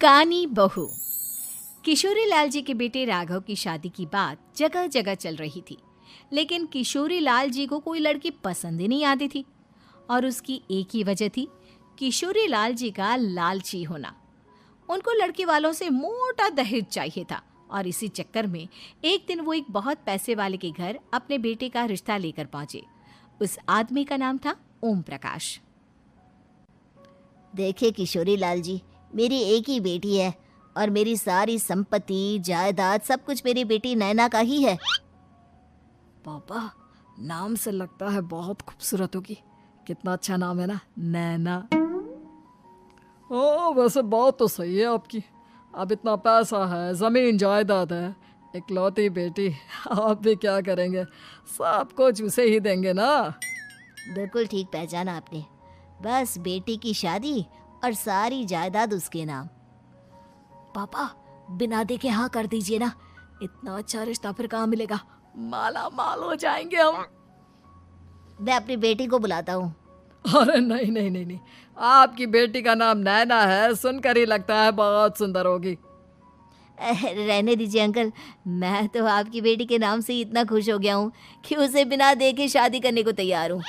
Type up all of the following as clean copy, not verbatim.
कानी बहू। किशोरी लाल जी के बेटे राघव की शादी की बात जगह जगह चल रही थी, लेकिन किशोरी लाल जी को कोई लड़की पसंद ही नहीं आती थी। और उसकी एक ही वजह थी, किशोरी लाल जी का लालची होना। उनको लड़की वालों से मोटा दहेज चाहिए था और इसी चक्कर में एक दिन वो एक बहुत पैसे वाले के घर अपने बेटे का रिश्ता लेकर पहुंचे। उस आदमी का नाम था ओम प्रकाश। देखिए किशोरी लाल जी, मेरी एक ही बेटी है और मेरी सारी संपत्ति जायदाद सब कुछ मेरी बेटी नैना का ही है। पापा, नाम से लगता है बहुत खूबसूरत होगी। कितना अच्छा नाम है ना, नैना। ओ, वैसे बात तो सही है आपकी। अब इतना पैसा है, जमीन जायदाद है, इकलौती बेटी, आप भी क्या करेंगे? सब कुछ उसे ही देंगे ना। बिल्कुल ठीक पहचाना आपने। बस बेटी की शादी और सारी जायदाद उसके नाम। पापा, बिना देखे हाँ कर दीजिए ना। इतना अच्छा रिश्ता फिर कहाँ मिलेगा? माला माल हो जाएंगे हम। मैं अपनी बेटी को बुलाता हूँ। अरे नहीं नहीं नहीं नहीं, आपकी बेटी का नाम नैना है, सुनकर ही लगता है बहुत सुंदर होगी। रहने दीजिए अंकल, मैं तो आपकी बेटी के नाम से ही इतना खुश हो गया हूँ कि उसे बिना देखे शादी करने को तैयार हूँ।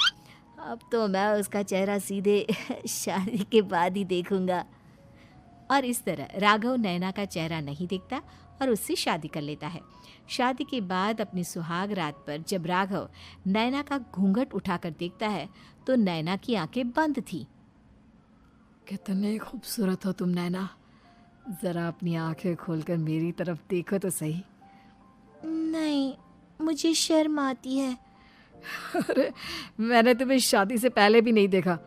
अब तो मैं उसका चेहरा सीधे शादी के बाद ही देखूंगा। और इस तरह राघव नैना का चेहरा नहीं देखता और उससे शादी कर लेता है। शादी के बाद अपनी सुहाग रात पर जब राघव नैना का घूंघट उठाकर देखता है तो नैना की आंखें बंद थी। कितनी खूबसूरत हो तुम नैना, जरा अपनी आंखें खोलकर मेरी तरफ देखो तो सही। नहीं, मुझे शर्म आती है। अरे, मैंने तुम्हें शादी से पहले भी नहीं देखा,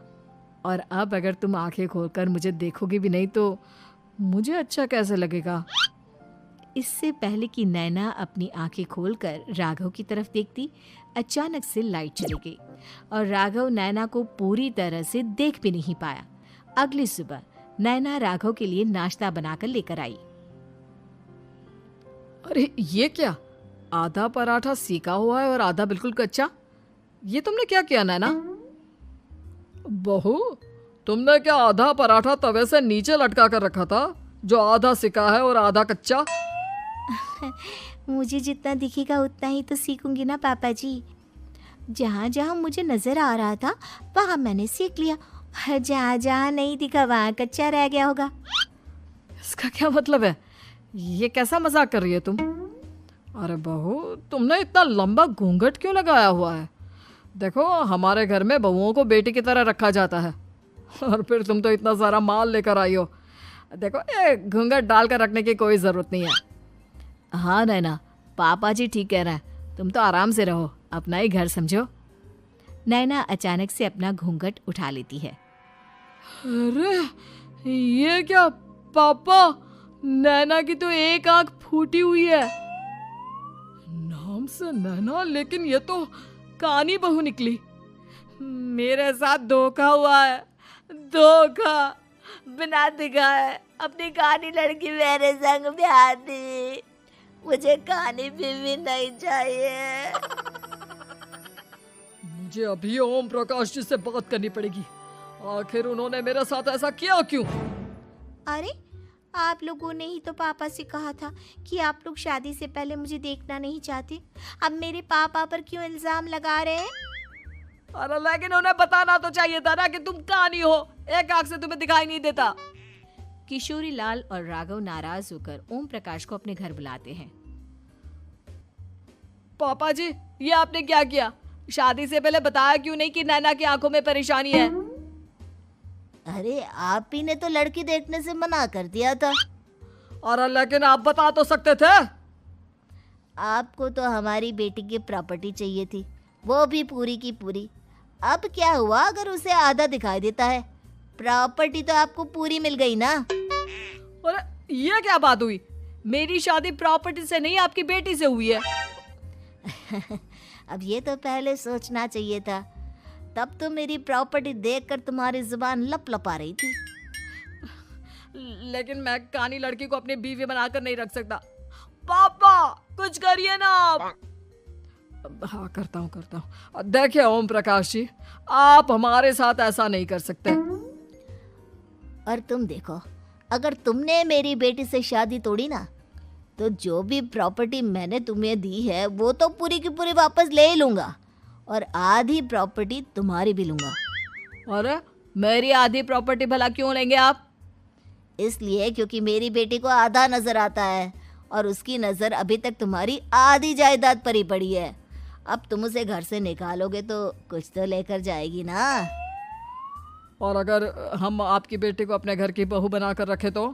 और अब अगर तुम आंखें खोलकर मुझे देखोगी भी नहीं तो मुझे अच्छा कैसे लगेगा? इससे पहले कि नैना अपनी आंखें खोलकर राघव की तरफ देखती, अचानक से लाइट चली गई और राघव नैना को पूरी तरह से देख भी नहीं पाया। अगली सुबह नैना राघव के लिए नाश्ता बनाकर लेकर आई। अरे ये क्या, आधा पराठा सीका हुआ है और आधा बिल्कुल कच्चा। ये तुमने क्या किया नैना? बहू, तुमने क्या आधा पराठा तवे से नीचे लटका कर रखा था, जो आधा सिका है और आधा कच्चा? मुझे जितना दिखेगा उतना ही तो सीखूंगी ना पापा जी। जहाँ जहाँ मुझे नजर आ रहा था वहाँ मैंने सीख लिया, जहाँ जहाँ नहीं दिखा वहाँ कच्चा रह गया होगा। इसका क्या मतलब है? ये कैसा मजाक कर रही है तुम? अरे बहू, तुमने इतना लंबा घूंघट क्यों लगाया हुआ है? देखो, हमारे घर में बहुओं को बेटी की तरह रखा जाता है, और फिर तुम तो इतना सारा माल लेकर आई हो। देखो, ये घूंघट डालकर रखने की कोई ज़रूरत नहीं है। हाँ नैना, पापा जी ठीक कह रहे हैं, तुम तो आराम से रहो, अपना ही घर समझो। नैना अचानक से अपना घूंघट उठा लेती है। अरे ये क्या पापा, नैना की तो एक आंख फूटी हुई है। नाम से नैना, लेकिन ये तो कानी बहू निकली। मेरे साथ धोखा हुआ है, धोखा। बिना दिखाए अपनी कानी लड़की मेरे संग ब्याह दी। मुझे कानी बीवी नहीं चाहिए। मुझे अभी ओम प्रकाश जी से बात करनी पड़ेगी। आखिर उन्होंने मेरे साथ ऐसा किया क्यों? अरे, आप लोगों ने ही तो पापा से कहा था कि आप लोग शादी से पहले मुझे देखना नहीं चाहते। अब मेरे पापा पर क्यों इल्जाम लगा रहे हैं? अरे लेकिन उन्हें बताना तो चाहिए था ना कि तुम कानी हो, एक आंख से तुम्हें दिखाई नहीं देता। किशोरी लाल और राघव नाराज होकर ओम प्रकाश को अपने घर बुलाते हैं। पापा जी, ये आपने क्या किया? शादी से पहले बताया क्यों नहीं कि नैना की आंखों में परेशानी है? अरे, आप ही ने तो लड़की देखने से मना कर दिया था। अरे लेकिन आप बता तो सकते थे। आपको तो हमारी बेटी की प्रॉपर्टी चाहिए थी, वो भी पूरी की पूरी। अब क्या हुआ अगर उसे आधा दिखाई देता है? प्रॉपर्टी तो आपको पूरी मिल गई ना। अरे ये क्या बात हुई? मेरी शादी प्रॉपर्टी से नहीं, आपकी बेटी से हुई है। अब ये तो पहले सोचना चाहिए था, तब तो मेरी प्रॉपर्टी देखकर तुम्हारी जुबान लप लपा रही थी। लेकिन मैं कानी लड़की को अपनी बीवी बनाकर नहीं रख सकता। पापा, कुछ करिए ना आप। हाँ, करता हूँ। देखिए ओम प्रकाश जी, आप हमारे साथ ऐसा नहीं कर सकते। और तुम देखो, अगर तुमने मेरी बेटी से शादी तोड़ी ना, तो जो भी प्रॉपर्टी मैंने तुम्हें दी है वो तो पूरी की पूरी वापस ले ही लूँगा, और आधी प्रॉपर्टी तुम्हारी भी लूँगा। अरे मेरी आधी प्रॉपर्टी भला क्यों लेंगे आप? इसलिए क्योंकि मेरी बेटी को आधा नज़र आता है और उसकी नज़र अभी तक तुम्हारी आधी जायदाद पर ही पड़ी है। अब तुम उसे घर से निकालोगे तो कुछ तो लेकर जाएगी ना। और अगर हम आपकी बेटी को अपने घर की बहू बना कर रखे तो?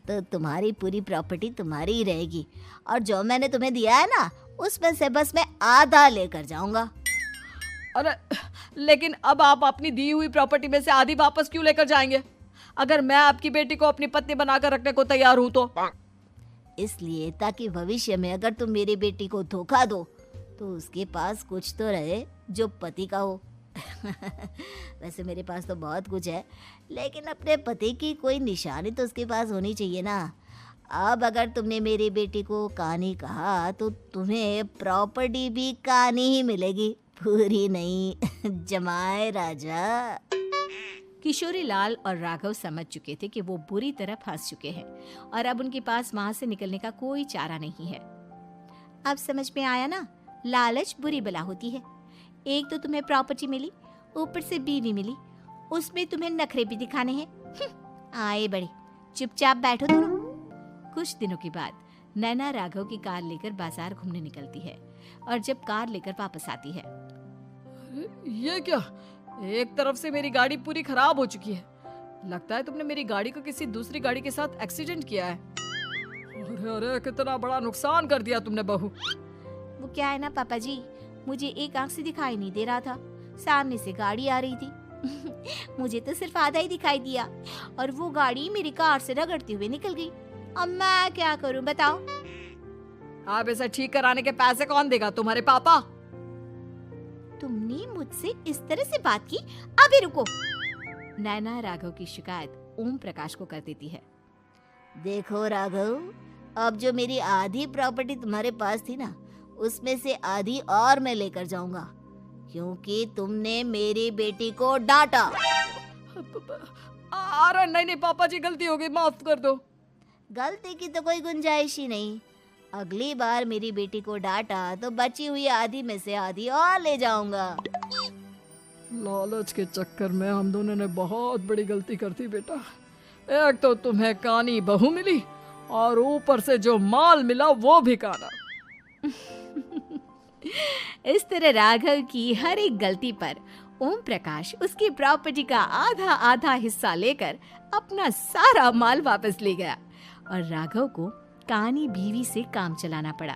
तो तुम्हारी पूरी प्रॉपर्टी तुम्हारी ही रहेगी, और जो मैंने तुम्हें दिया है ना, उसमें से बस मैं आधा लेकर जाऊंगा। अरे लेकिन अब आप अपनी दी हुई प्रॉपर्टी में से आधी वापस क्यों लेकर जाएंगे? अगर मैं आपकी बेटी को अपनी पत्नी बनाकर रखने को तैयार हूं तो? इसलिए ताकि भविष्य में अगर तुम मेरी बेटी को धोखा दो तो उसके पास कुछ तो रहे जो पति का हो। वैसे मेरे पास तो बहुत कुछ है, लेकिन अपने पति की कोई निशानी तो उसके पास होनी चाहिए ना। अब अगर तुमने मेरी बेटी को कानी कहा तो तुम्हें प्रॉपर्टी भी कानी ही मिलेगी, पूरी नहीं। जमाए राजा। किशोरी लाल और राघव समझ चुके थे कि वो बुरी तरह फंस चुके हैं और अब उनके पास वहां से निकलने का कोई चारा नहीं है। अब समझ में आया ना, लालच बुरी बला होती है। एक तो तुम्हें प्रॉपर्टी मिली, ऊपर से बीवी मिली, उसमें तुम्हें नखरे भी दिखाने हैं। आए बड़े, चुपचाप बैठो दोनों। कुछ दिनों के बाद नैना राघव की कार लेकर बाजार घूमने निकलती है और जब कार लेकर वापस आती है, ये क्या? एक तरफ से मेरी गाड़ी पूरी खराब हो चुकी है। लगता है तुमने मेरी गाड़ी को किसी दूसरी गाड़ी के साथ एक्सीडेंट किया है। अरे अरे कितना बड़ा नुकसान कर दिया तुमने बहू। वो क्या है ना पापा जी, मुझे एक आंख से दिखाई नहीं दे रहा था, सामने से गाड़ी आ रही थी। मुझे तो सिर्फ आधा ही दिखाई दिया और वो गाड़ी मेरी कार से रगड़ते हुए निकल गई। अब मैं क्या करूं बताओ? आप इसे ठीक कराने के पैसे कौन देगा? तुम्हारे पापा? तुमने मुझसे इस तरह से बात की? अभी रुको। नैना राघव की शिकायत ओम प्रकाश को कर देती है। देखो राघव, अब जो मेरी आधी प्रॉपर्टी तुम्हारे पास थी ना, उसमें से आधी और मैं लेकर जाऊंगा, क्योंकि तुमने मेरी बेटी को डांटा। अरे नहीं नहीं पापा जी, गलती हो गई, माफ कर दो। गलती की तो कोई गुंजाइश ही नहीं। अगली बार मेरी बेटी को डांटा तो बची हुई आधी में से आधी और ले जाऊंगा। लालच के चक्कर में हम दोनों ने बहुत बड़ी गलती कर दी बेटा। एक तो तुम्हें कानी बहू मिली और ऊपर से जो माल मिला वो भी काना। इस तरह राघव की हर एक गलती पर ओम प्रकाश उसकी प्रॉपर्टी का आधा आधा हिस्सा लेकर अपना सारा माल वापस ले गया और राघव को कानी बीवी से काम चलाना पड़ा।